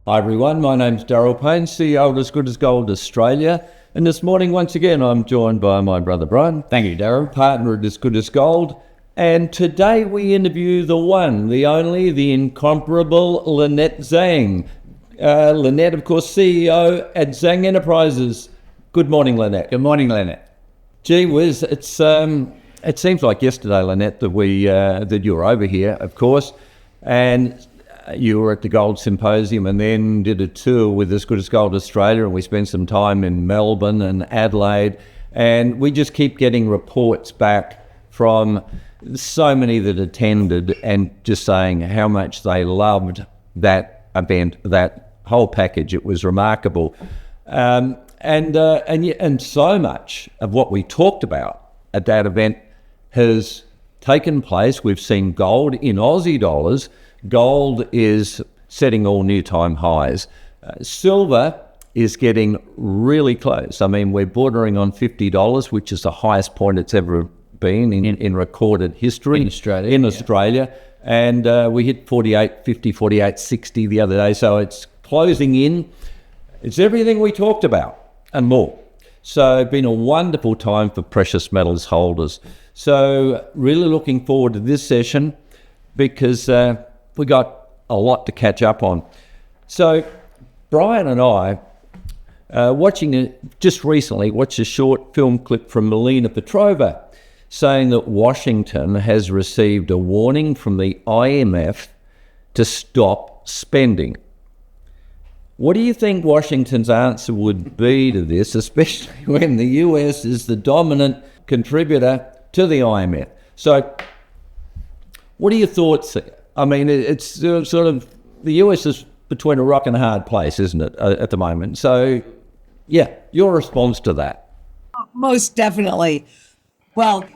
Hi everyone, my name's Darryl Panes, CEO of As Good as Gold Australia. And this morning, once again, I'm joined by my brother Brian. Thank you, Darryl. Partner at As Good as Gold. And today we interview the one, the only, the incomparable Lynette Zang. Lynette, of course, CEO at Zang Enterprises. Good morning, Lynette. Good morning, Lynette. Gee whiz, it seems like yesterday, Lynette, that you were over here, of course, and you were at the Gold Symposium and then did a tour with As Good as Gold Australia, and we spent some time in Melbourne and Adelaide, and we just keep getting reports back from so many that attended and just saying how much they loved that event, that whole package. It was remarkable. And so much of what we talked about at that event has taken place. We've seen gold in Aussie dollars. Gold is setting all new time highs. Silver is getting really close. I mean, we're bordering on $50, which is the highest point it's ever been in recorded history. In Australia. And we hit 48.50, 48.60 the other day. So it's closing in. It's everything we talked about and more. So it's been a wonderful time for precious metals holders. So really looking forward to this session because we got a lot to catch up on. So Brian and I, just recently watched a short film clip from Lena Petrova saying that Washington has received a warning from the IMF to stop spending. What do you think Washington's answer would be to this, especially when the US is the dominant contributor to the IMF? So what are your thoughts? I mean, it's sort of, the US is between a rock and a hard place, isn't it, at the moment? So, yeah, your response to that. Most definitely. Well,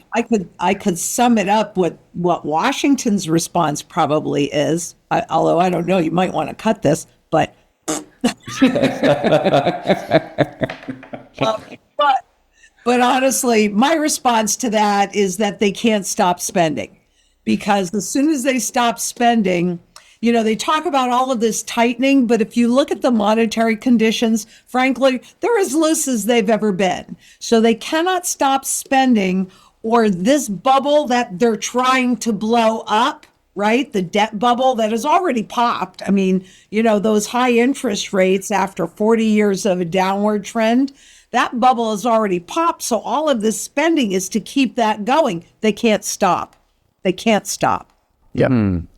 I could sum it up with what Washington's response probably is, although I don't know, you might want to cut this, but but honestly, my response to that is that they can't stop spending. Because as soon as they stop spending, you know, they talk about all of this tightening, but if you look at the monetary conditions, frankly, they're as loose as they've ever been. So they cannot stop spending, or this bubble that they're trying to blow up, right? The debt bubble that has already popped. I mean, you know, those high interest rates after 40 years of a downward trend, that bubble has already popped. So all of this spending is to keep that going. They can't stop. They can't stop. Yeah.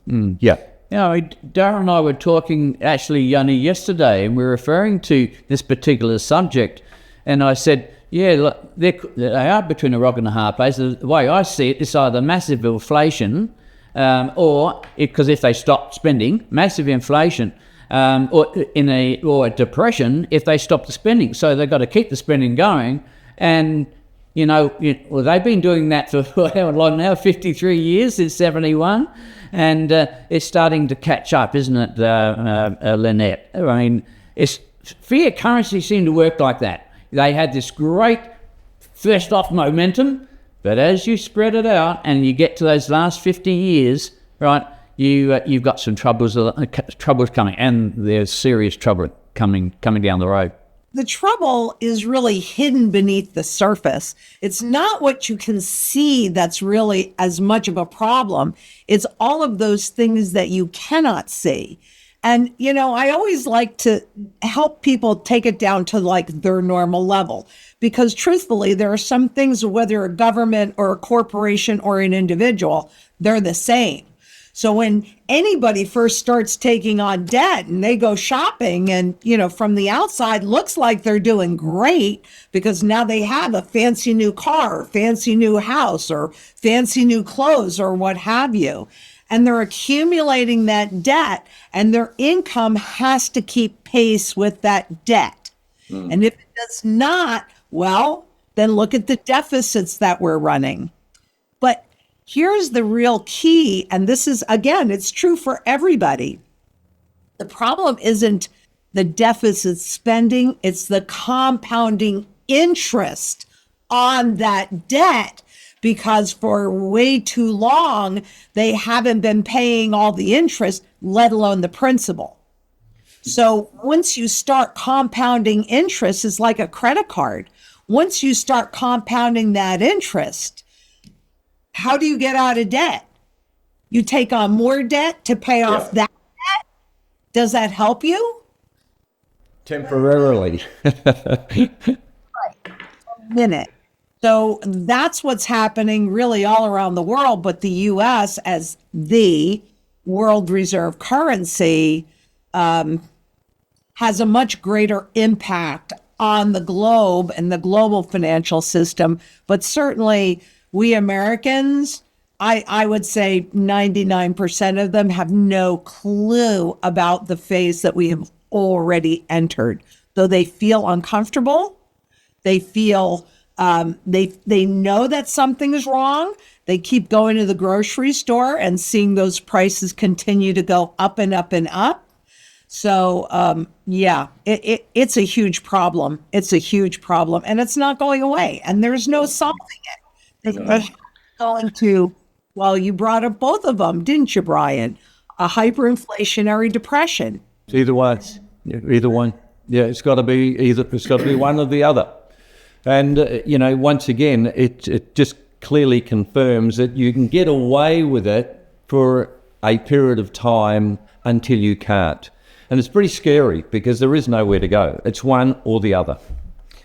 Yeah. You know, Darryl and I were talking actually only yesterday, and we were referring to this particular subject. And I said, yeah, look, they are between a rock and a hard place. The way I see it, it's either massive inflation or because if they stop spending, massive inflation, or a depression if they stop the spending. So they've got to keep the spending going. And you know, well, they've been doing that for how long now? 53 years since 71, and it's starting to catch up, isn't it, Lynette? I mean, fiat currency seemed to work like that. They had this great first off momentum, but as you spread it out and you get to those last 50 years, right, you've got some troubles coming, and there's serious trouble coming down the road. The trouble is really hidden beneath the surface. It's not what you can see that's really as much of a problem. It's all of those things that you cannot see. And, you know, I always like to help people take it down to like their normal level, because truthfully, there are some things, whether a government or a corporation or an individual, they're the same. So when anybody first starts taking on debt and they go shopping and, you know, from the outside looks like they're doing great because now they have a fancy new car, or fancy new house, or fancy new clothes, or what have you. And they're accumulating that debt, and their income has to keep pace with that debt. And if it does not, well, then look at the deficits that we're running. But here's the real key, and this is, again, it's true for everybody. The problem isn't the deficit spending, it's the compounding interest on that debt, because for way too long, they haven't been paying all the interest, let alone the principal. So once you start compounding interest, it's like a credit card. Once you start compounding that interest, how do you get out of debt? You take on more debt to pay off that debt. Does that help you? Temporarily. Minute. So that's what's happening really all around the world. But the U.S. as the world reserve currency has a much greater impact on the globe and the global financial system. But certainly we Americans, I would say 99% of them have no clue about the phase that we have already entered. Though they feel uncomfortable, they feel they know that something is wrong. They keep going to the grocery store and seeing those prices continue to go up and up and up. So it's a huge problem. It's a huge problem, and it's not going away. And there's no solving it. It's going to. Well, you brought up both of them, didn't you, Brian? A hyperinflationary depression. Either one. Either one. Yeah, it's got to be either. It's got to be one or the other. And once again, it just clearly confirms that you can get away with it for a period of time until you can't. And it's pretty scary because there is nowhere to go. It's one or the other.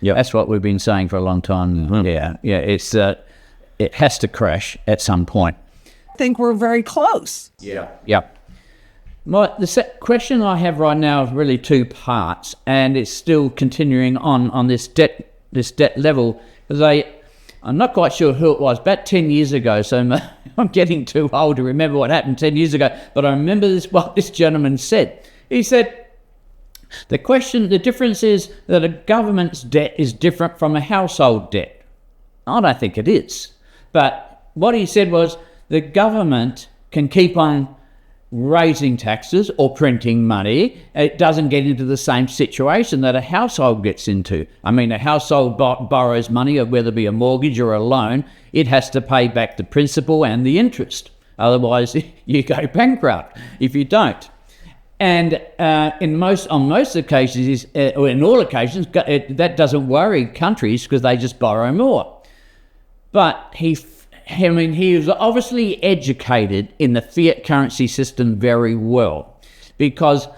Yeah, that's what we've been saying for a long time. Mm-hmm. Yeah. It's it has to crash at some point. I think we're very close. Yeah. The question I have right now is really two parts, and it's still continuing on this debt level. I'm not quite sure who it was, about 10 years ago, so I'm getting too old to remember what happened 10 years ago, but I remember what this gentleman said. He said, the difference is that a government's debt is different from a household debt. I don't think it is. But what he said was the government can keep on raising taxes or printing money. It doesn't get into the same situation that a household gets into. I mean, a household borrows money, whether it be a mortgage or a loan, it has to pay back the principal and the interest. Otherwise, you go bankrupt if you don't. And on most occasions, or in all occasions, that doesn't worry countries because they just borrow more. But he was obviously educated in the fiat currency system very well, because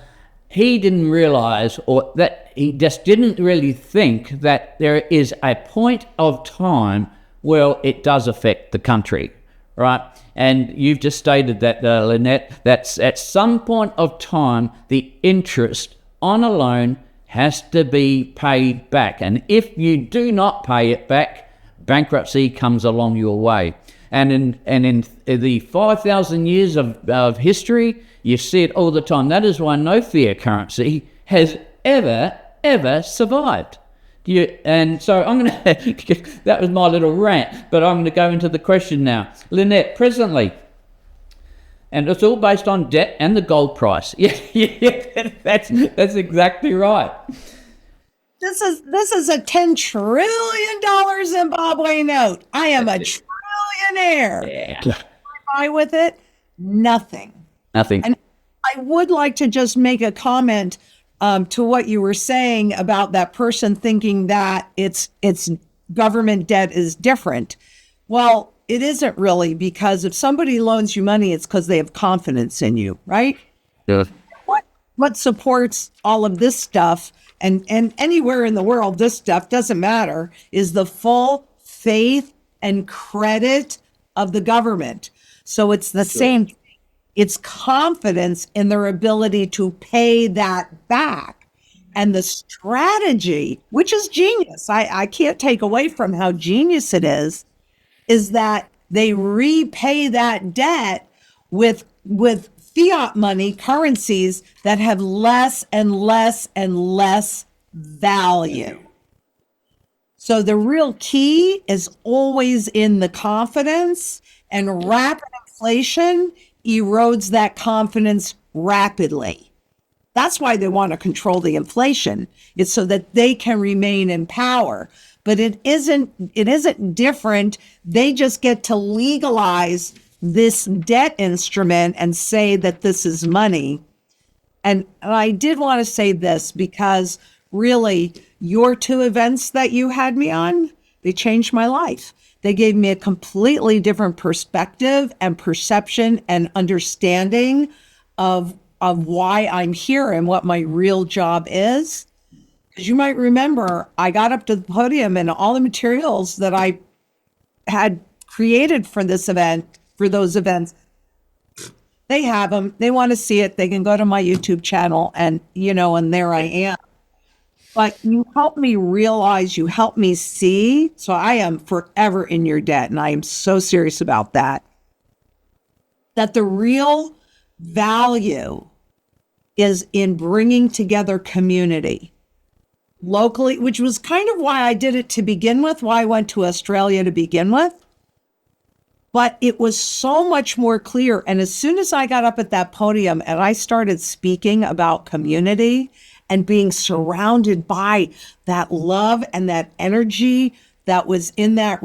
he didn't realize, or that he just didn't really think that there is a point of time where it does affect the country, right? And you've just stated that, Lynette, that's at some point of time, the interest on a loan has to be paid back. And if you do not pay it back, bankruptcy comes along your way. And in the 5,000 years of history, you see it all the time. That is why no fiat currency has ever survived. And so I'm going to, that was my little rant, but I'm going to go into the question now. Lynette, presently, and it's all based on debt and the gold price. Yeah, that's exactly right. This is a $10 trillion Zimbabwe note. I am a trillionaire. Yeah. What I buy with it? Nothing. And I would like to just make a comment to what you were saying about that person thinking that it's government debt is different. Well, it isn't really, because if somebody loans you money, it's because they have confidence in you, right? Yeah. What supports all of this stuff, and anywhere in the world, this stuff doesn't matter, is the full faith and credit of the government. So it's the same. It's confidence in their ability to pay that back. And the strategy, which is genius, I can't take away from how genius it is that they repay that debt with fiat money, currencies that have less and less and less value. So the real key is always in the confidence, and rapid inflation erodes that confidence rapidly. That's why they want to control the inflation. It's so that they can remain in power. But it isn't different. They just get to legalize this debt instrument and say that this is money. And I did want to say this because really your 2 events that you had me on, they changed my life. They gave me a completely different perspective and perception and understanding of why I'm here and what my real job is. Because you might remember, I got up to the podium and all the materials that I had created for this event, for those events, they have them. They want to see it. They can go to my YouTube channel and, and there I am. But you helped me realize, you helped me see. So I am forever in your debt. And I am so serious about that. That the real value is in bringing together community locally, which was kind of why I did it to begin with, why I went to Australia to begin with. But it was so much more clear. And as soon as I got up at that podium and I started speaking about community and being surrounded by that love and that energy that was in that,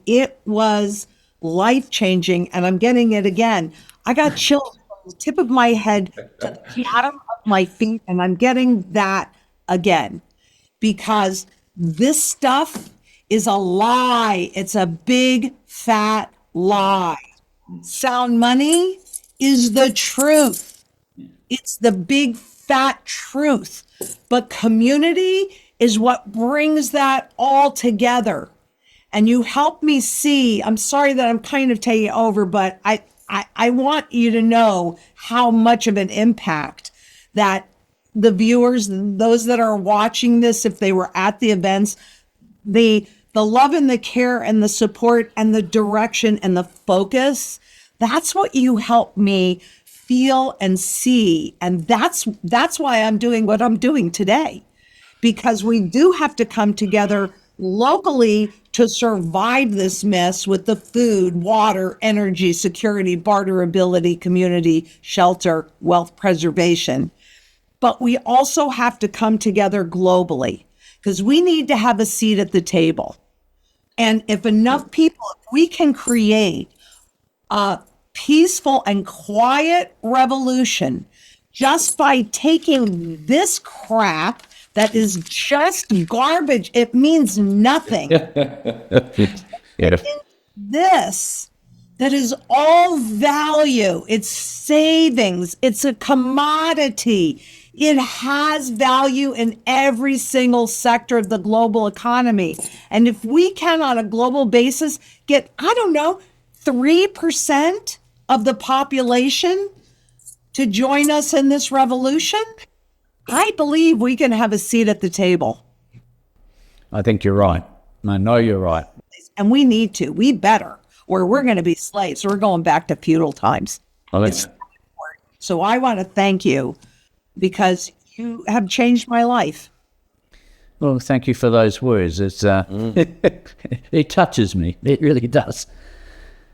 it was life-changing. And I'm getting it again. I got chills from the tip of my head to the bottom of my feet. And I'm getting that again because this stuff is a lie. It's a big, fat lie. Sound money is the truth. It's the big fat truth. But community is what brings that all together. And you help me see, I'm sorry that I'm kind of taking over, but I want you to know how much of an impact that the viewers, those that are watching this, if they were at the events, the love and the care and the support and the direction and the focus, that's what you help me feel and see. And that's why I'm doing what I'm doing today, because we do have to come together locally to survive this mess with the food, water, energy, security, barterability, community, shelter, wealth preservation. But we also have to come together globally because we need to have a seat at the table. And if enough people, if we can create a peaceful and quiet revolution just by taking this crap that is just garbage, it means nothing. This that is all value, it's savings, it's a commodity. It has value in every single sector of the global economy. And if we can, on a global basis, get, 3% of the population to join us in this revolution, I believe we can have a seat at the table. I think you're right. I know you're right. And we need to. We better, or we're going to be slaves. We're going back to feudal times. Well, so I want to thank you because you have changed my life. Well, thank you for those words. It's it touches me. It really does.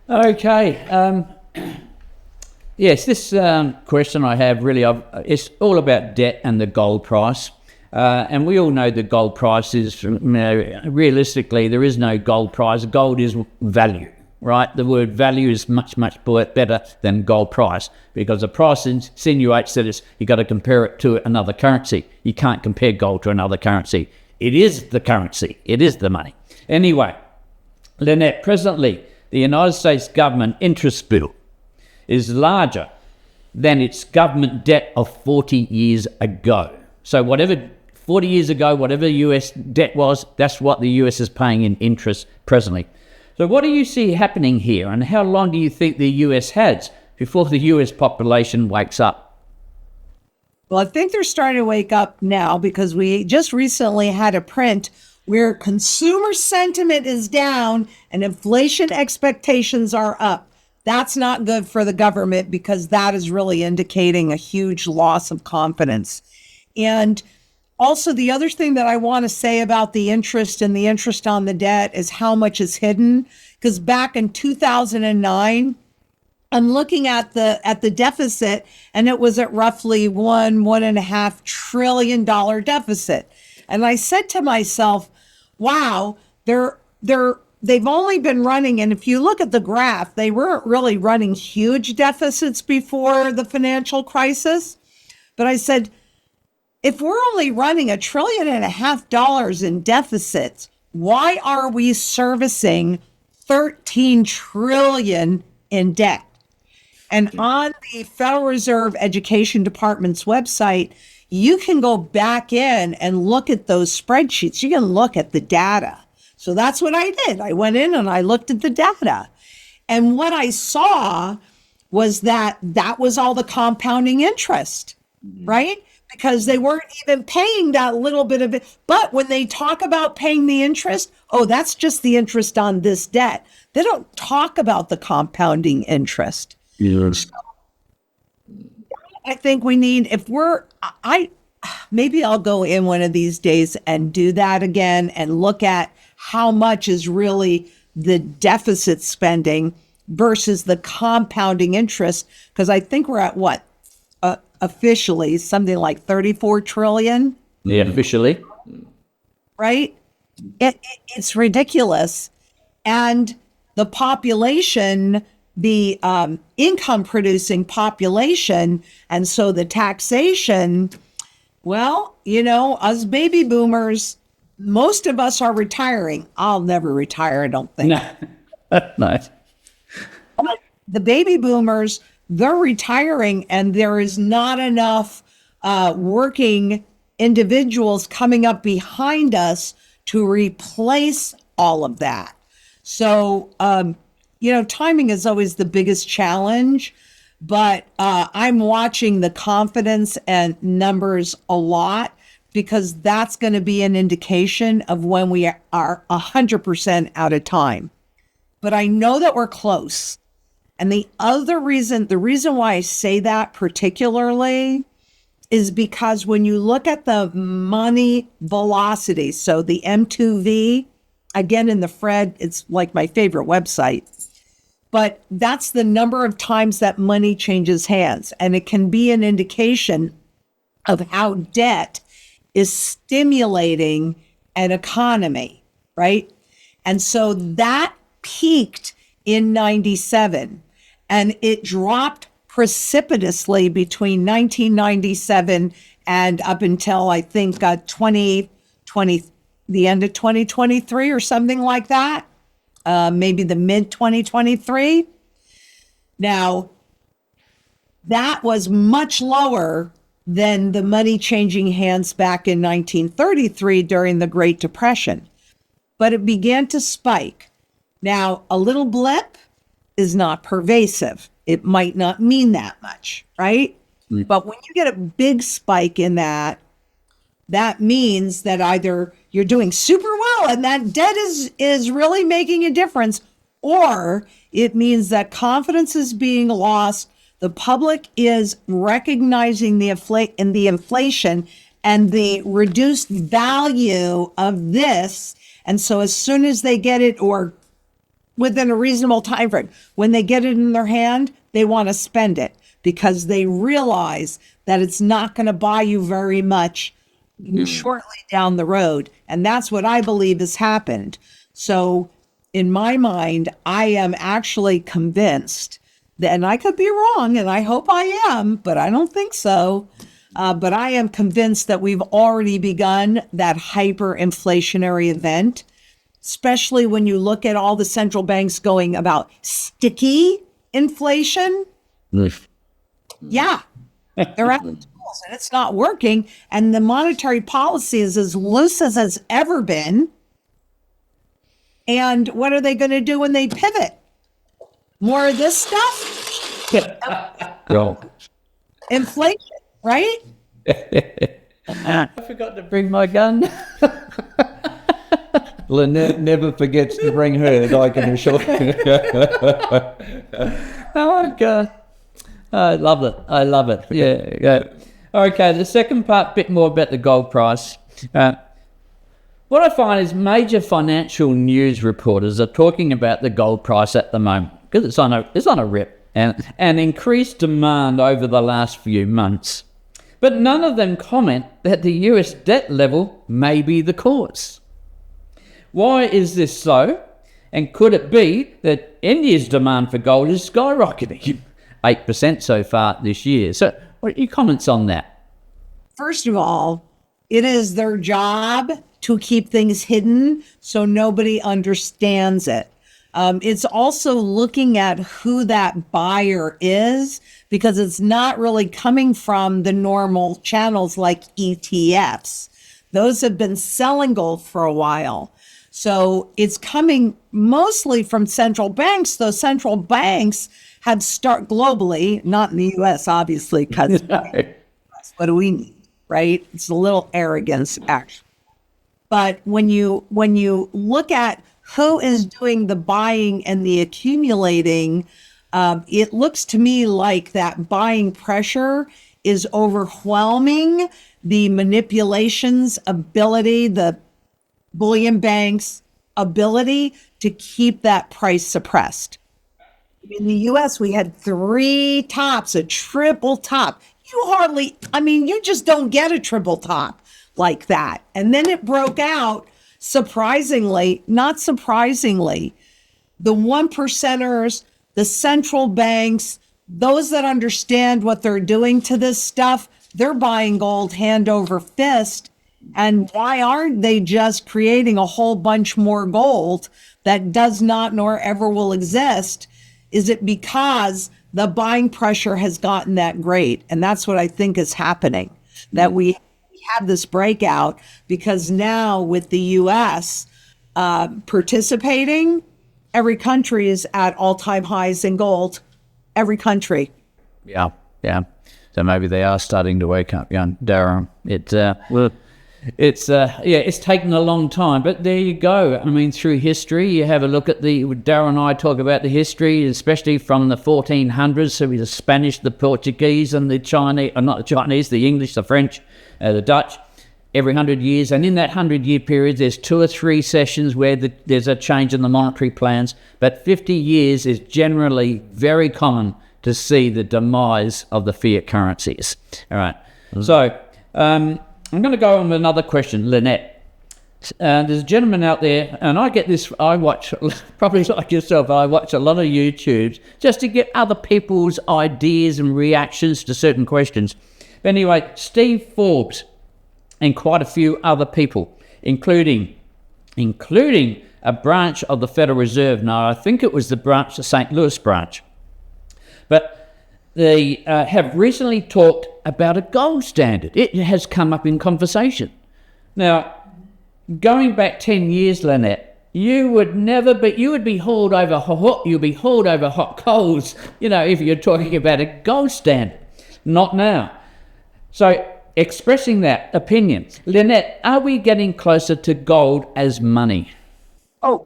Okay. Yes, this question I have really, it's all about debt and the gold price. And we all know the gold price is, realistically, there is no gold price. Gold is value, right? The word value is much, much better than gold price because the price insinuates that you got to compare it to another currency. You can't compare gold to another currency. It is the currency. It is the money. Anyway, Lynette, presently, the United States government interest bill is larger than its government debt of 40 years ago. So whatever 40 years ago, whatever US debt was, that's what the US is paying in interest presently. So what do you see happening here, and how long do you think the US has before the US population wakes up? Well, I think they're starting to wake up now because we just recently had a print where consumer sentiment is down and inflation expectations are up. That's not good for the government because that is really indicating a huge loss of confidence. And also, the other thing that I want to say about the interest and the interest on the debt is how much is hidden. Because back in 2009, I'm looking at the deficit, and it was at roughly $1.5 trillion deficit. And I said to myself, wow, they've only been running, and if you look at the graph, they weren't really running huge deficits before the financial crisis. But I said, if we're only running $1.5 trillion in deficits, why are we servicing 13 trillion in debt? And on the Federal Reserve Education Department's website, you can go back in and look at those spreadsheets. You can look at the data. So that's what I did. I went in and I looked at the data. And what I saw was that was all the compounding interest, right? Because they weren't even paying that little bit of it. But when they talk about paying the interest, oh, that's just the interest on this debt. They don't talk about the compounding interest. Yes. I think we need, maybe I'll go in one of these days and do that again and look at how much is really the deficit spending versus the compounding interest. Because I think we're at what? Officially, something like 34 trillion. Yeah, officially. Right? It's ridiculous. And the population, the income producing population, and so the taxation, well, us baby boomers, most of us are retiring. I'll never retire, I don't think. Nice. The baby boomers, they're retiring, and there is not enough working individuals coming up behind us to replace all of that. So, timing is always the biggest challenge, but I'm watching the confidence and numbers a lot because that's going to be an indication of when we are 100% out of time. But I know that we're close. And the reason why I say that particularly is because when you look at the money velocity, so the M2V, again, in the Fred, it's like my favorite website, but that's the number of times that money changes hands. And it can be an indication of how debt is stimulating an economy, right? And so that peaked in 97. And it dropped precipitously between 1997 and up until, I think, 2020, the end of 2023 or something like that, maybe the mid 2023. Now, that was much lower than the money changing hands back in 1933 during the Great Depression. But it began to spike. Now, a little blip is not pervasive. It might not mean that much, right? Mm. But when you get a big spike in that means that either you're doing super well and that debt is really making a difference, or it means that confidence is being lost. The public is recognizing the inflation and the reduced value of this. And so as soon as they get it, or within a reasonable time frame, when they get it in their hand, they want to spend it because they realize that it's not going to buy you very much shortly down the road. And that's what I believe has happened. So in my mind, I am actually convinced that, and I could be wrong, and I hope I am, but I don't think so. But I am convinced that we've already begun that hyperinflationary event, especially when you look at all the central banks going about sticky inflation. Yeah, they're at the tools and it's not working. And the monetary policy is as loose as it's ever been. And what are they going to do when they pivot? More of this stuff? Inflation, right? I forgot to bring my gun. Lynette never forgets to bring hers, I can assure you. Oh, God. I love it. Yeah. Okay, the second part, bit more about the gold price. What I find is major financial news reporters are talking about the gold price at the moment because it's on a rip and increased demand over the last few months. But none of them comment that the US debt level may be the cause. Why is this so? And could it be that India's demand for gold is skyrocketing? 8% so far this year. So what are your comments on that? First of all, it is their job to keep things hidden so nobody understands it. It's also looking at who that buyer is, because it's not really coming from the normal channels like ETFs. Those have been selling gold for a while. So it's coming mostly from central banks, though central banks have globally, not in the US, obviously, because what do we need, right? It's a little arrogance, actually. But when you look at who is doing the buying and the accumulating, it looks to me like that buying pressure is overwhelming the manipulations ability, the bullion banks' ability to keep that price suppressed. In the US, we had 3 tops, a triple top. You just don't get a triple top like that. And then it broke out, not surprisingly, the 1%ers, the central banks, those that understand what they're doing to this stuff, they're buying gold hand over fist. And why aren't they just creating a whole bunch more gold that does not nor ever will exist? Is it because the buying pressure has gotten that great? And that's what I think is happening, that we have this breakout, because now with the US participating, every country is at all-time highs in gold. Every country. Yeah. So maybe they are starting to wake up, young Darryl. It's taken a long time, but there you go. I mean, through history, you have a look at Darryl and I talk about the history, especially from the 1400s. So the Spanish, the Portuguese, and the Chinese, not the Chinese, the English, the French, the Dutch, every 100 years. And in that 100-year period, there's 2 or 3 sessions where there's a change in the monetary plans. But 50 years is generally very common to see the demise of the fiat currencies. All right. So I'm going to go on with another question, Lynette. There's a gentleman out there, and I get this, I watch, probably like yourself, I watch a lot of YouTubes just to get other people's ideas and reactions to certain questions. But anyway, Steve Forbes and quite a few other people, including a branch of the Federal Reserve. Now, I think it was the St. Louis branch. But they have recently talked about a gold standard. It has come up in conversation. Now, going back 10 years, Lynette, you would be hauled over hot coals, if you're talking about a gold standard. Not now. So, expressing that opinion, Lynette, are we getting closer to gold as money? Oh,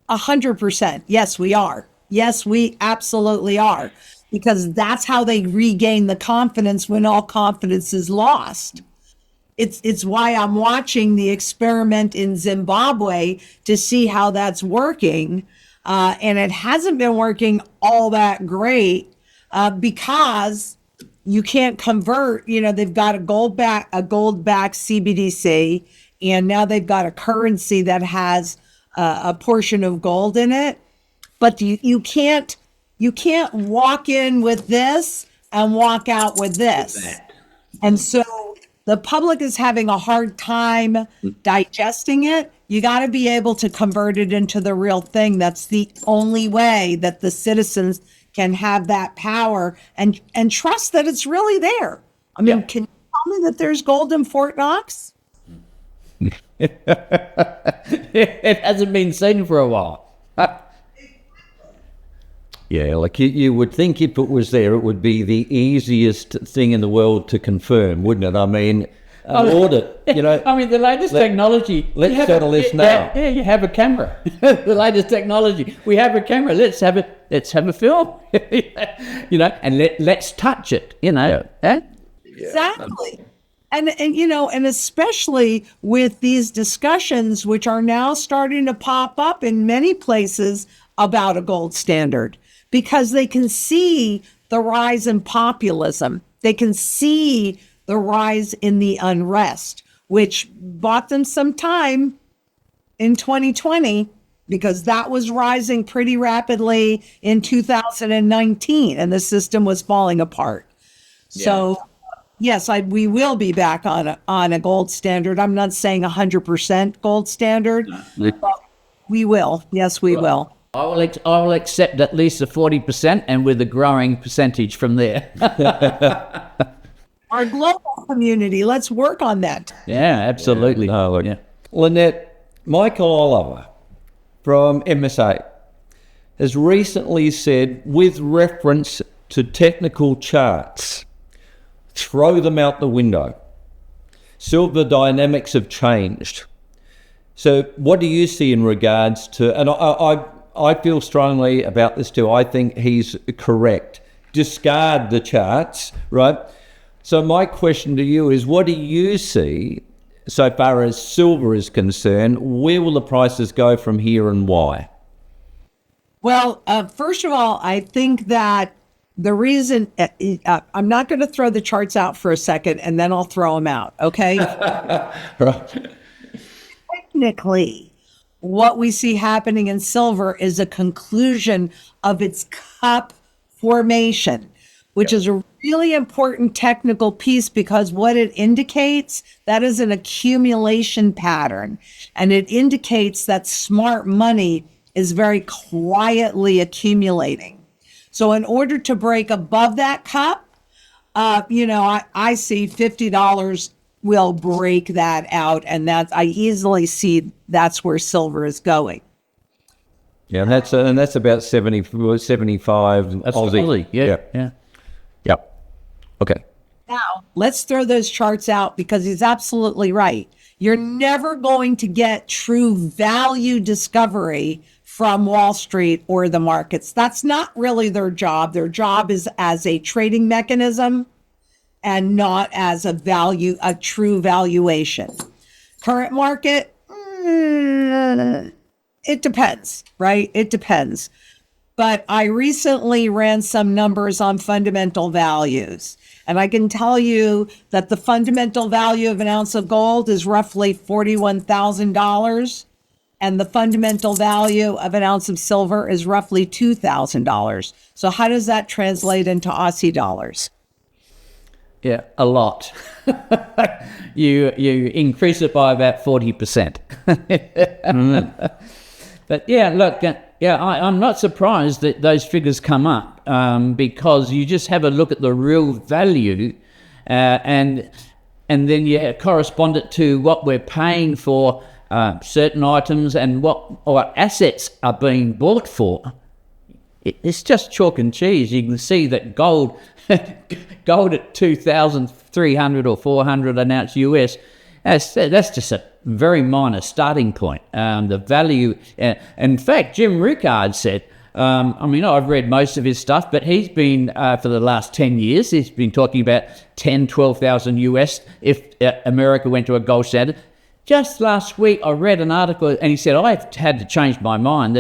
100%. Yes, we are. Yes, we absolutely are. Because that's how they regain the confidence when all confidence is lost. It's why I'm watching the experiment in Zimbabwe to see how that's working. And it hasn't been working all that great because you can't convert, they've got a gold-backed CBDC, and now they've got a currency that has a portion of gold in it. But you can't walk in with this and walk out with this. And so the public is having a hard time digesting it. You got to be able to convert it into the real thing. That's the only way that the citizens can have that power and trust that it's really there. I mean, Can you tell me that there's gold in Fort Knox? It hasn't been seen for a while. Yeah, like you would think if it was there, it would be the easiest thing in the world to confirm, wouldn't it? I mean, audit, I mean, the latest technology. Let's settle this now. Yeah, you have a camera. The latest technology. We have a camera. Let's have a film. And let's touch it. Exactly. And especially with these discussions, which are now starting to pop up in many places about a gold standard, because they can see the rise in populism. They can see the rise in the unrest, which bought them some time in 2020, because that was rising pretty rapidly in 2019 and the system was falling apart. Yeah. So Yes, we will be back on a gold standard. I'm not saying 100% gold standard, but we will. Yes, we will. I will accept at least a 40% and with a growing percentage from there. Our global community, let's work on that. Yeah, absolutely. No, look, Yeah. Lynette, Michael Oliver from MSA has recently said, with reference to technical charts, throw them out the window. Silver dynamics have changed. So what do you see in regards to, and I feel strongly about this too, I think he's correct. Discard the charts, right? So my question to you is, what do you see so far as silver is concerned? Where will the prices go from here and why? Well, first of all, I think that the reason I'm not going to throw the charts out for a second and then I'll throw them out. Okay. Right. Technically, what we see happening in silver is a conclusion of its cup formation, which is a really important technical piece because what it indicates, that is an accumulation pattern. And it indicates that smart money is very quietly accumulating. So in order to break above that cup, I see $50 will break that out. And I easily see that's where silver is going. Yeah, and that's about 75 That's Aussie. Aussie. Yeah. Yep. Okay. Now, let's throw those charts out because he's absolutely right. You're never going to get true value discovery from Wall Street or the markets. That's not really their job. Their job is as a trading mechanism and not as a true valuation. Current market, it depends, right? It depends. But I recently ran some numbers on fundamental values. And I can tell you that the fundamental value of an ounce of gold is roughly $41,000. And the fundamental value of an ounce of silver is roughly $2,000. So how does that translate into Aussie dollars? Yeah, a lot. You increase it by about 40%. But yeah, look, I'm not surprised that those figures come up because you just have a look at the real value and then you correspond it to what we're paying for certain items and what assets are being bought for. It's just chalk and cheese. You can see that gold at 2,300 or 400 an ounce US, that's just a very minor starting point. The value, in fact, Jim Rickard said, I've read most of his stuff, but he's been, for the last 10 years, he's been talking about 10, 12,000 US if America went to a gold standard. Just last week, I read an article, and he said, I've had to change my mind.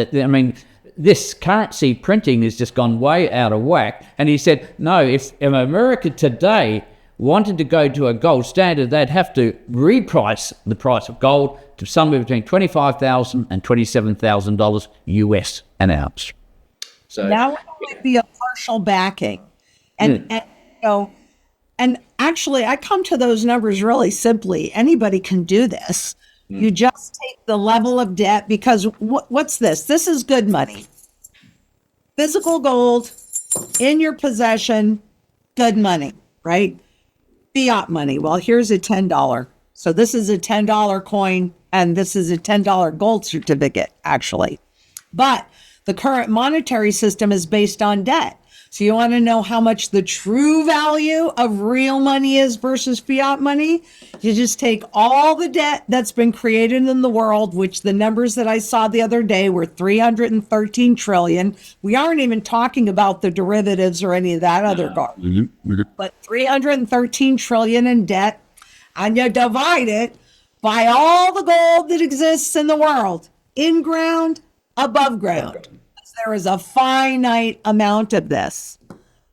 This currency printing has just gone way out of whack. And he said, no, if America today wanted to go to a gold standard, they'd have to reprice the price of gold to somewhere between $25,000 and $27,000 US an ounce. So that would be a partial backing. And actually, I come to those numbers really simply. Anybody can do this. You just take the level of debt because what's this? This is good money. Physical gold in your possession, good money, right? Fiat money. Well, here's a $10. So this is a $10 coin and this is a $10 gold certificate, actually. But the current monetary system is based on debt. So you want to know how much the true value of real money is versus fiat money? You just take all the debt that's been created in the world, which the numbers that I saw the other day were 313 trillion. We aren't even talking about the derivatives or any of that other garbage. But 313 trillion in debt, and you divide it by all the gold that exists in the world, in ground, above ground. There is a finite amount of this,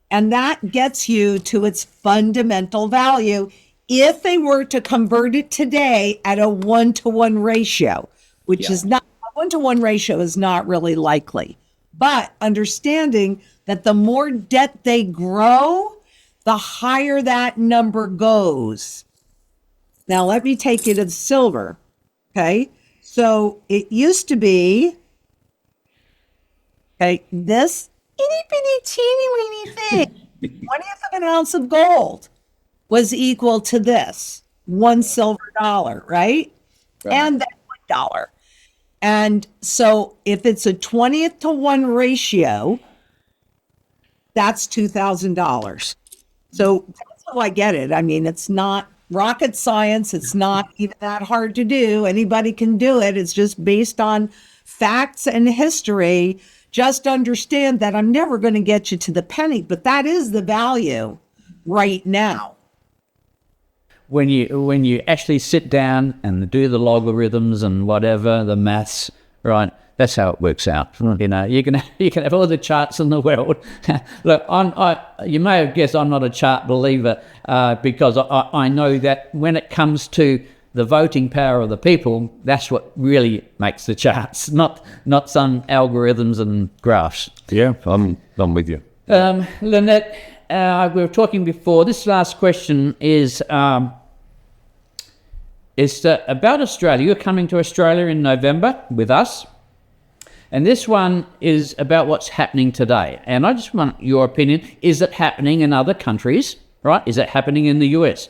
and that gets you to its fundamental value if they were to convert it today at a 1-to-1 ratio, which is not a 1-to-1 ratio is not really likely. But understanding that the more debt they grow, the higher that number goes. Now, let me take you to the silver. Okay. So it used to be, okay, this itty bitty teeny weeny thing, 20th of an ounce of gold was equal to this one silver dollar, right? And then $1. And so if it's a 20th to 1 ratio, that's $2,000. So that's how I get it. I mean, it's not rocket science. It's not even that hard to do. Anybody can do it. It's just based on facts and history. Just understand that I'm never going to get you to the penny, but that is the value right now. When you actually sit down and do the logarithms and whatever, the maths, right? That's how it works out. You know, you can have all the charts in the world. Look, you may have guessed I'm not a chart believer because I know that when it comes to the voting power of the people, that's what really makes the charts, not some algorithms and graphs. Yeah, I'm with you. Lynette, we were talking before. This last question is about Australia. You're coming to Australia in November with us. And this one is about what's happening today. And I just want your opinion. Is it happening in other countries, right? Is it happening in the US?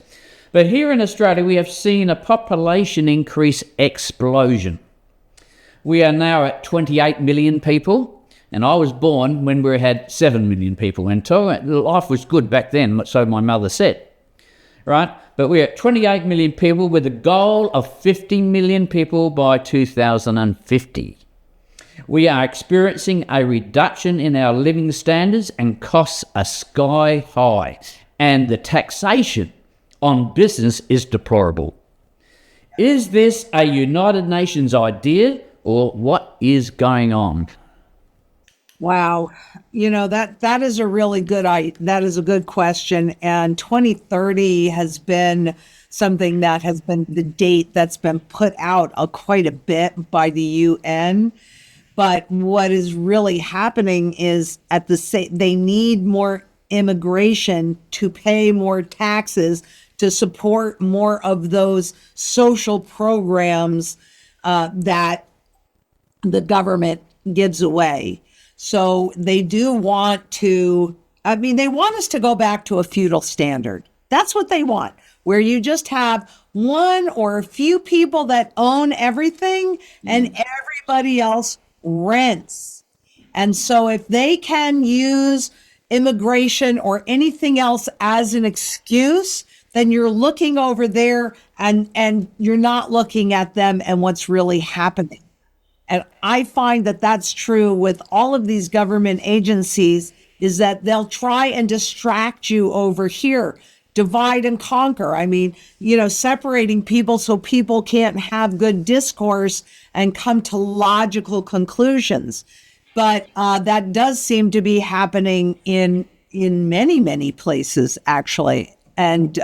But here in Australia, we have seen a population increase explosion. We are now at 28 million people. And I was born when we had 7 million people. And so life was good back then, so my mother said, right? But we're at 28 million people with a goal of 50 million people by 2050. We are experiencing a reduction in our living standards and costs are sky high. And the taxation on business is deplorable. Is this a United Nations idea or what is going on? Wow. You know, that is a really that is a good question. And 2030 has been something that has been the date that's been put out quite a bit by the UN. But what is really happening is they need more immigration to pay more taxes to support more of those social programs that the government gives away. So they do want to, they want us to go back to a feudal standard. That's what they want, where you just have one or a few people that own everything and everybody else rents. And so if they can use immigration or anything else as an excuse, then you're looking over there and you're not looking at them and what's really happening. And I find that that's true with all of these government agencies, is that they'll try and distract you over here, divide and conquer. I mean, separating people so people can't have good discourse and come to logical conclusions. But that does seem to be happening in many, many places, actually. And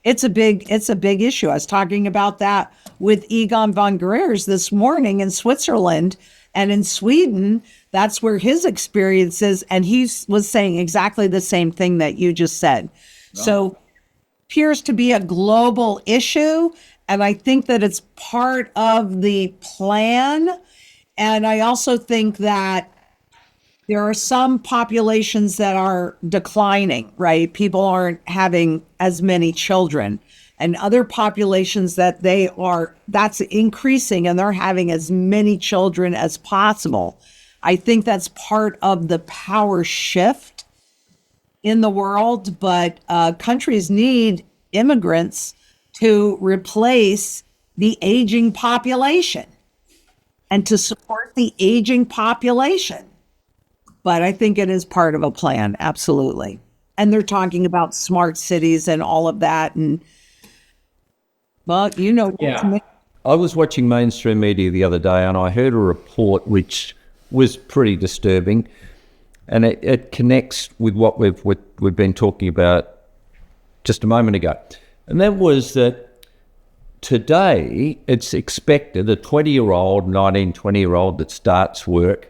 it's a big issue. I was talking about that with Egon von Grers this morning in Switzerland, and in Sweden, that's where his experience is. And he was saying exactly the same thing that you just said. Wow. So appears to be a global issue. And I think that it's part of the plan. And I also think that there are some populations that are declining, right? People aren't having as many children, and other populations that's increasing and they're having as many children as possible. I think that's part of the power shift in the world, but countries need immigrants to replace the aging population and to support the aging population. But I think it is part of a plan, absolutely. And they're talking about smart cities and all of that. And, well, yeah. I was watching mainstream media the other day and I heard a report which was pretty disturbing. And it connects with what we've been talking about just a moment ago. And that was that today it's expected a 20-year-old, 19, 20-year-old that starts work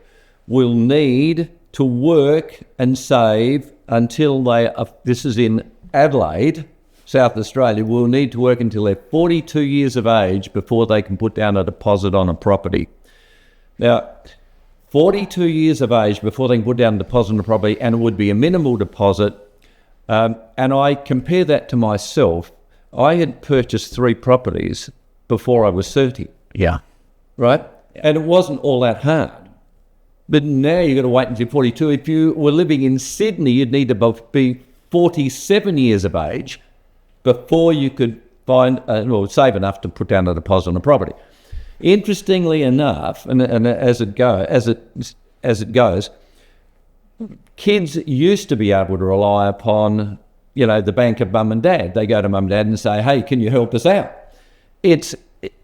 will need to work and save until this is in Adelaide, South Australia, will need to work until they're 42 years of age before they can put down a deposit on a property. Now, 42 years of age before they can put down a deposit on a property, and it would be a minimal deposit. And I compare that to myself. I had purchased 3 properties before I was 30. Yeah. Right? And it wasn't all that hard. But now you've got to wait until 42. If you were living in Sydney, you'd need to be 47 years of age before you could find, save enough to put down a deposit on a property. Interestingly enough, and as it goes, kids used to be able to rely upon, the bank of mum and dad. They go to mum and dad and say, hey, can you help us out? It's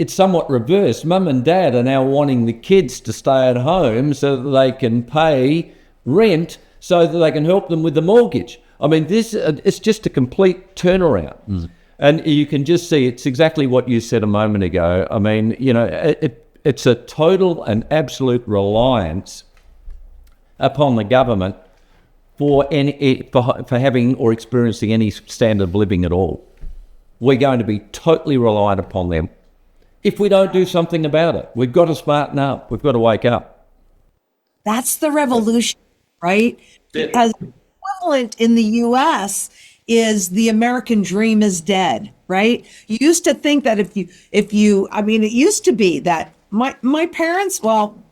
somewhat reversed. Mum and dad are now wanting the kids to stay at home so that they can pay rent so that they can help them with the mortgage. I mean, it's just a complete turnaround. Mm. And you can just see it's exactly what you said a moment ago. I mean, it's a total and absolute reliance upon the government for having or experiencing any standard of living at all. We're going to be totally reliant upon them. If we don't do something about it, we've got to smarten up. We've got to wake up. That's the revolution, right? Because equivalent in the U.S. is the American dream is dead, right? You used to think that it used to be that my parents,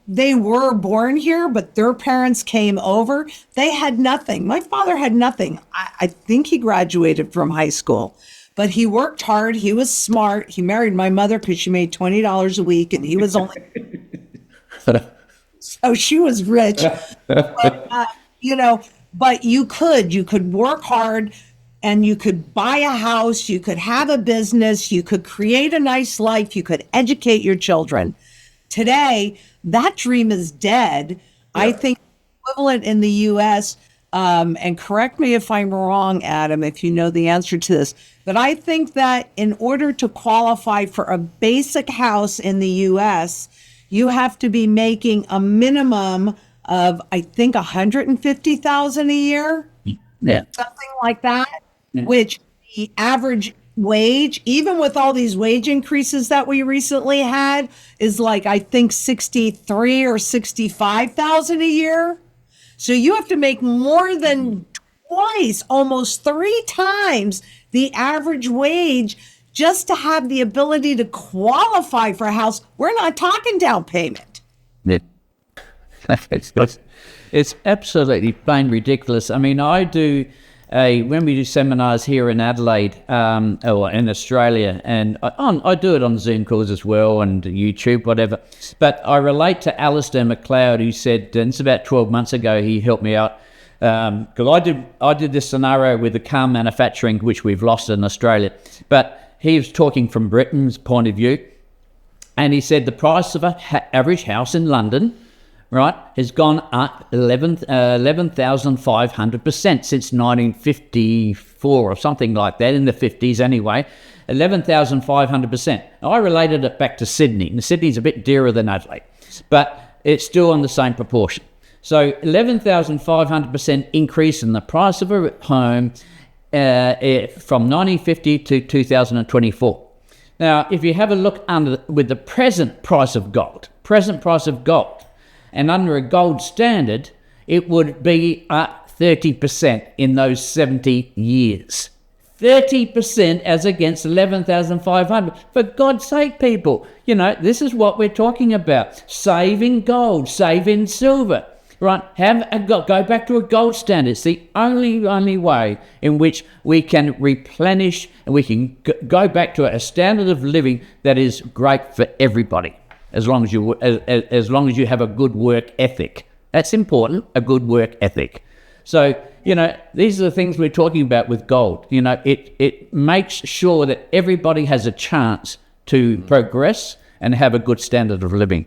they were born here, but their parents came over. They had nothing. My father had nothing. I think he graduated from high school. But he worked hard. He was smart. He married my mother because she made $20 a week, and he was only so she was rich. But you could work hard, and you could buy a house. You could have a business. You could create a nice life. You could educate your children. Today, that dream is dead. Yeah. I think equivalent in the U.S. And correct me if I'm wrong, Adam, if you know the answer to this, but I think that in order to qualify for a basic house in the U.S., you have to be making a minimum of, I think, $150,000 a year, something like that, which the average wage, even with all these wage increases that we recently had, is like, I think, $63,000 or $65,000 a year. So you have to make more than twice, almost 3 times the average wage just to have the ability to qualify for a house. We're not talking down payment. It's absolutely plain ridiculous. I mean, when we do seminars here in Adelaide or in Australia, and I do it on Zoom calls as well and YouTube, whatever. But I relate to Alistair McLeod, who said, and it's about 12 months ago, he helped me out because I did this scenario with the car manufacturing, which we've lost in Australia. But he was talking from Britain's point of view, and he said the price of an average house in London, right, has gone up 11,500% since 1954 or something like that, in the 50s anyway, 11,500%. I related it back to Sydney, and Sydney's a bit dearer than Adelaide, but it's still on the same proportion. So 11,500% increase in the price of a home from 1950 to 2024. Now, if you have a look with the present price of gold, and under a gold standard, it would be up 30% in those 70 years. 30% as against 11,500. For God's sake, people, this is what we're talking about. Saving gold, saving silver, right? Go back to a gold standard. It's the only way in which we can replenish and we can go back to a standard of living that is great for everybody. As long as you have a good work ethic. That's important, a good work ethic. So, these are the things we're talking about with gold. It makes sure that everybody has a chance to progress and have a good standard of living.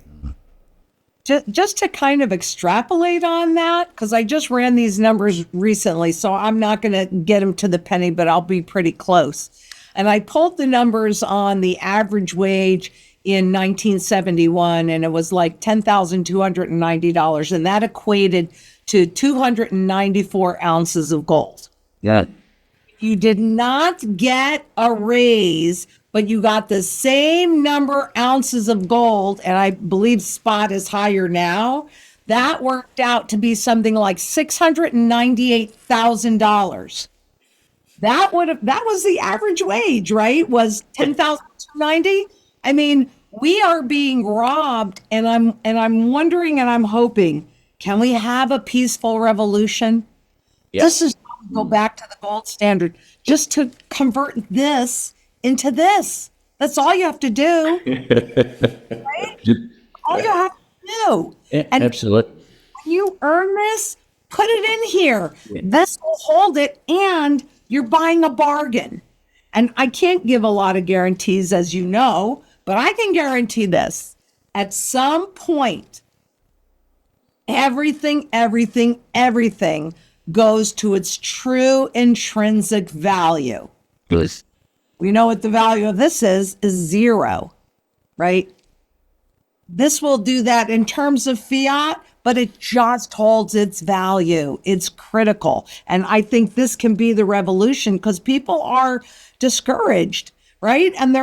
Just to kind of extrapolate on that, because I just ran these numbers recently, so I'm not going to get them to the penny, but I'll be pretty close. And I pulled the numbers on the average wage in 1971, and it was like $10,290, and that equated to 294 ounces of gold. Yeah. You did not get a raise, but you got the same number ounces of gold, and I believe spot is higher now. That worked out to be something like $698,000. That was the average wage, right? Was $10,290. I mean, we are being robbed, and I'm wondering and I'm hoping, can we have a peaceful revolution? Yeah. This is how we go back to the gold standard, just to convert this into this. That's all you have to do. Right? All you have to do. And Absolutely. when you earn this, put it in here. This will hold it, and you're buying a bargain. And I can't give a lot of guarantees, as you know, but I can guarantee this. At some point, everything goes to its true intrinsic value. Good. We know what the value of this is zero, right? This will do that in terms of fiat, but it just holds its value. It's critical. And I think this can be the revolution because people are discouraged, right? And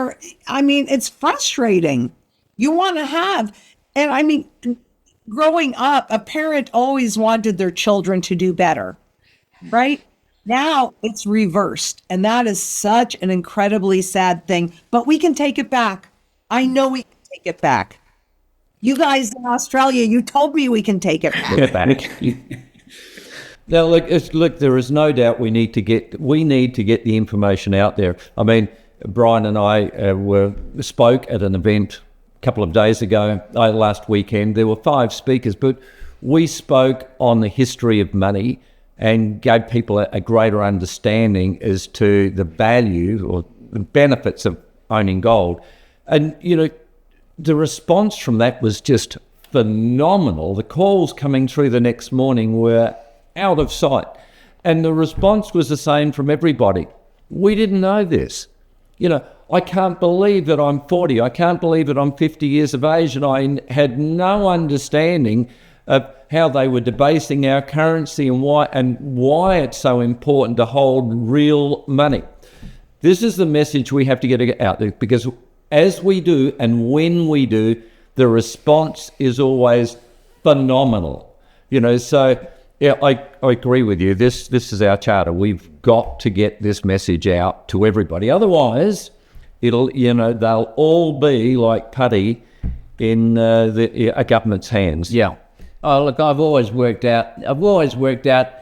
it's frustrating. You want to have, and I mean, growing up, a parent always wanted their children to do better, right? Now it's reversed. And that is such an incredibly sad thing, but we can take it back. I know we can take it back. You guys in Australia, you told me we can take it back. Now, look, there is no doubt we need to get the information out there. I mean, Brian and I spoke at an event a couple of days ago, last weekend. There were 5 speakers, but we spoke on the history of money and gave people a greater understanding as to the value or the benefits of owning gold. And, the response from that was just phenomenal. The calls coming through the next morning were out of sight. And the response was the same from everybody. We didn't know this. I can't believe that I'm 40. I can't believe that I'm 50 years of age, and I had no understanding of how they were debasing our currency and why it's so important to hold real money. This is the message we have to get out there, because as we do and when we do, the response is always phenomenal. So yeah, I agree with you. This is our charter. We've got to get this message out to everybody. Otherwise, they'll all be like putty in a government's hands. Yeah. Oh, look, I've always worked out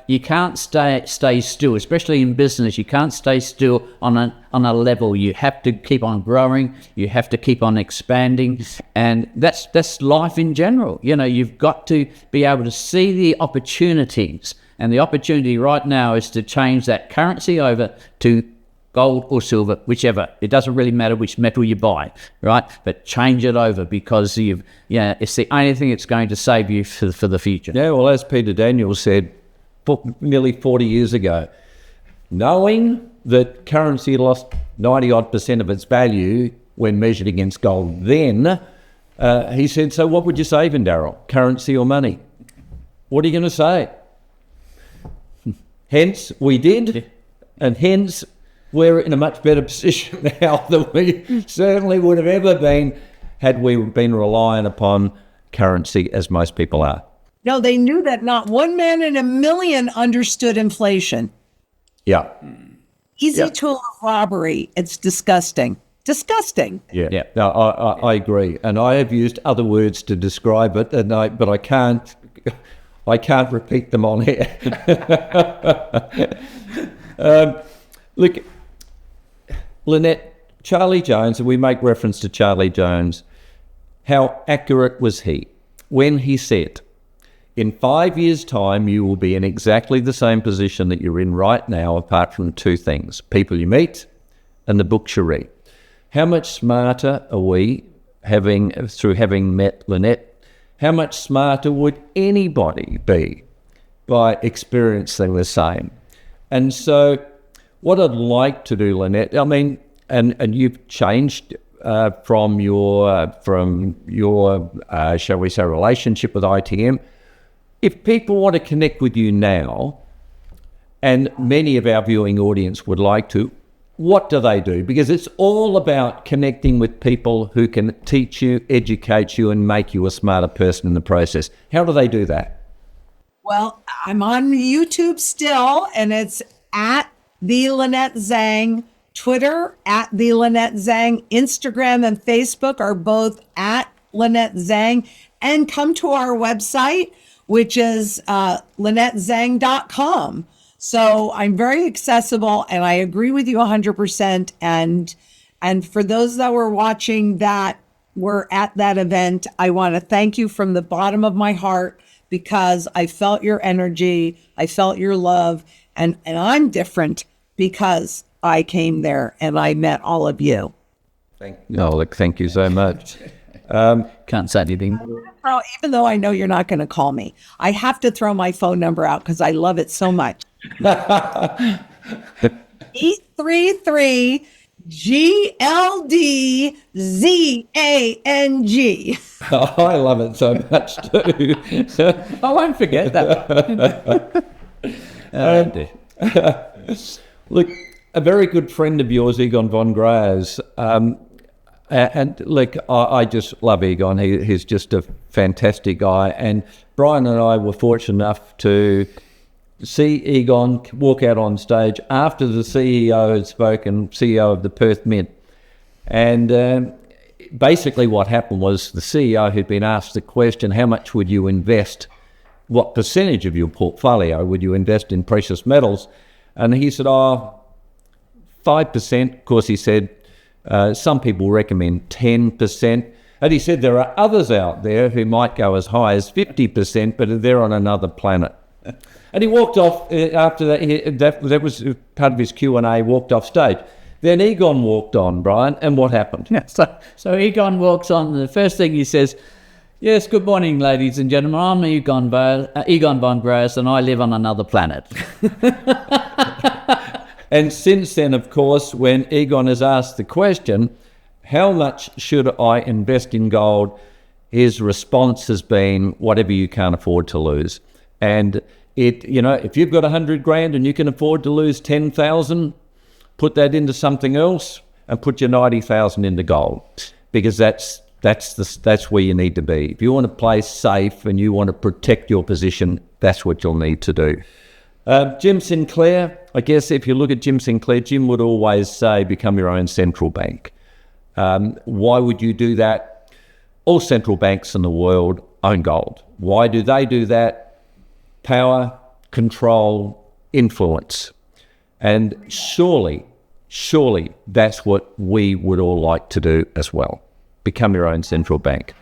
you can't stay still, especially in business. You can't stay still on a level. You have to keep on growing. You have to keep on expanding. And that's life in general. You've got to be able to see the opportunities. And the opportunity right now is to change that currency over to gold or silver, whichever. It doesn't really matter which metal you buy, right? But change it over, because it's the only thing that's going to save you for the future. Yeah, well, as Peter Daniels said nearly 40 years ago, knowing that currency lost 90-odd% of its value when measured against gold then, he said, so what would you save in, Darryl? Currency or money? What are you going to say? Hence, we did, and hence, we're in a much better position now than we certainly would have ever been had we been reliant upon currency, as most people are. No, they knew that not one man in a million understood inflation. Yeah. Easy tool of robbery. It's disgusting. Disgusting. Yeah. No, I agree. And I have used other words to describe it, but I can't repeat them on here. Look, Lynette, Charlie Jones, and we make reference to Charlie Jones, how accurate was he when he said, in 5 years' time, you will be in exactly the same position that you're in right now, apart from 2 things: people you meet and the books you read. How much smarter are we through having met Lynette? How much smarter would anybody be by experiencing the same? And so what I'd like to do, Lynette, I mean, and you've changed from your shall we say, relationship with ITM. If people want to connect with you now, and many of our viewing audience would like to, what do they do? Because it's all about connecting with people who can teach you, educate you, and make you a smarter person in the process. How do they do that? Well, I'm on YouTube still, and it's at the Lynette Zang. Twitter at the Lynette Zang. Instagram and Facebook are both at Lynette Zang. And come to our website, which is LynetteZang.com. So I'm very accessible, and I agree with you 100%. And for those that were watching that were at that event, I want to thank you from the bottom of my heart, because I felt your energy, I felt your love, and I'm different because I came there and I met all of you. Thank you so much. Can't say anything. Oh, even though I know you're not going to call me, I have to throw my phone number out because I love it so much. 833 GLDZANG. I love it so much too. I won't forget that. Look, a very good friend of yours, Egon von Greyer's, and look, I just love Egon. He's just a fantastic guy. And Brian and I were fortunate enough to see Egon walk out on stage after the CEO had spoken, CEO of the Perth Mint. And basically what happened was the CEO had been asked the question, how much would you invest, what percentage of your portfolio would you invest in precious metals? And he said, 5%. Of course, he said, some people recommend 10%. And he said there are others out there who might go as high as 50%, but they're on another planet. And he walked off after that. That was part of his Q&A, walked off stage. Then Egon walked on, Brian, and what happened? Yeah, so Egon walks on, and the first thing he says, yes, good morning, ladies and gentlemen. I'm Egon von Greyers, and I live on another planet. And since then, of course, when Egon has asked the question, how much should I invest in gold? His response has been, whatever you can't afford to lose. And if you've got 100 grand and you can afford to lose 10,000, put that into something else and put your 90,000 into gold, because that's where you need to be. If you want to play safe and you want to protect your position, that's what you'll need to do. Jim Sinclair, I guess if you look at Jim Sinclair, Jim would always say, become your own central bank. Why would you do that? All central banks in the world own gold. Why do they do that? Power, control, influence. And surely that's what we would all like to do as well. Become your own central bank.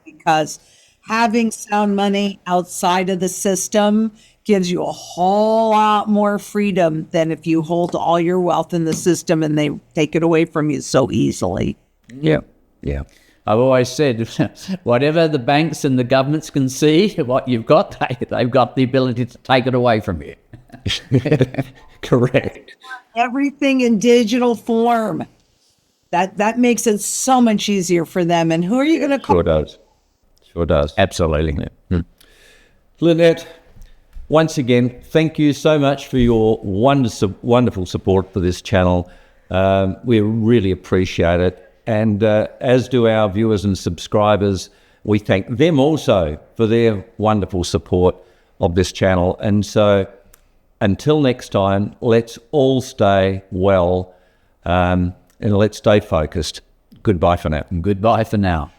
Because having sound money outside of the system gives you a whole lot more freedom than if you hold all your wealth in the system and they take it away from you so easily. Yeah. I've always said, whatever the banks and the governments can see, what you've got, they've got the ability to take it away from you. Correct. Everything in digital form. That makes it so much easier for them. And who are you going to call? Sure does. Absolutely. Yeah. Lynette, once again, thank you so much for your wonderful support for this channel. We really appreciate it. And as do our viewers and subscribers, we thank them also for their wonderful support of this channel. And so until next time, let's all stay well and let's stay focused. Goodbye for now. Goodbye for now.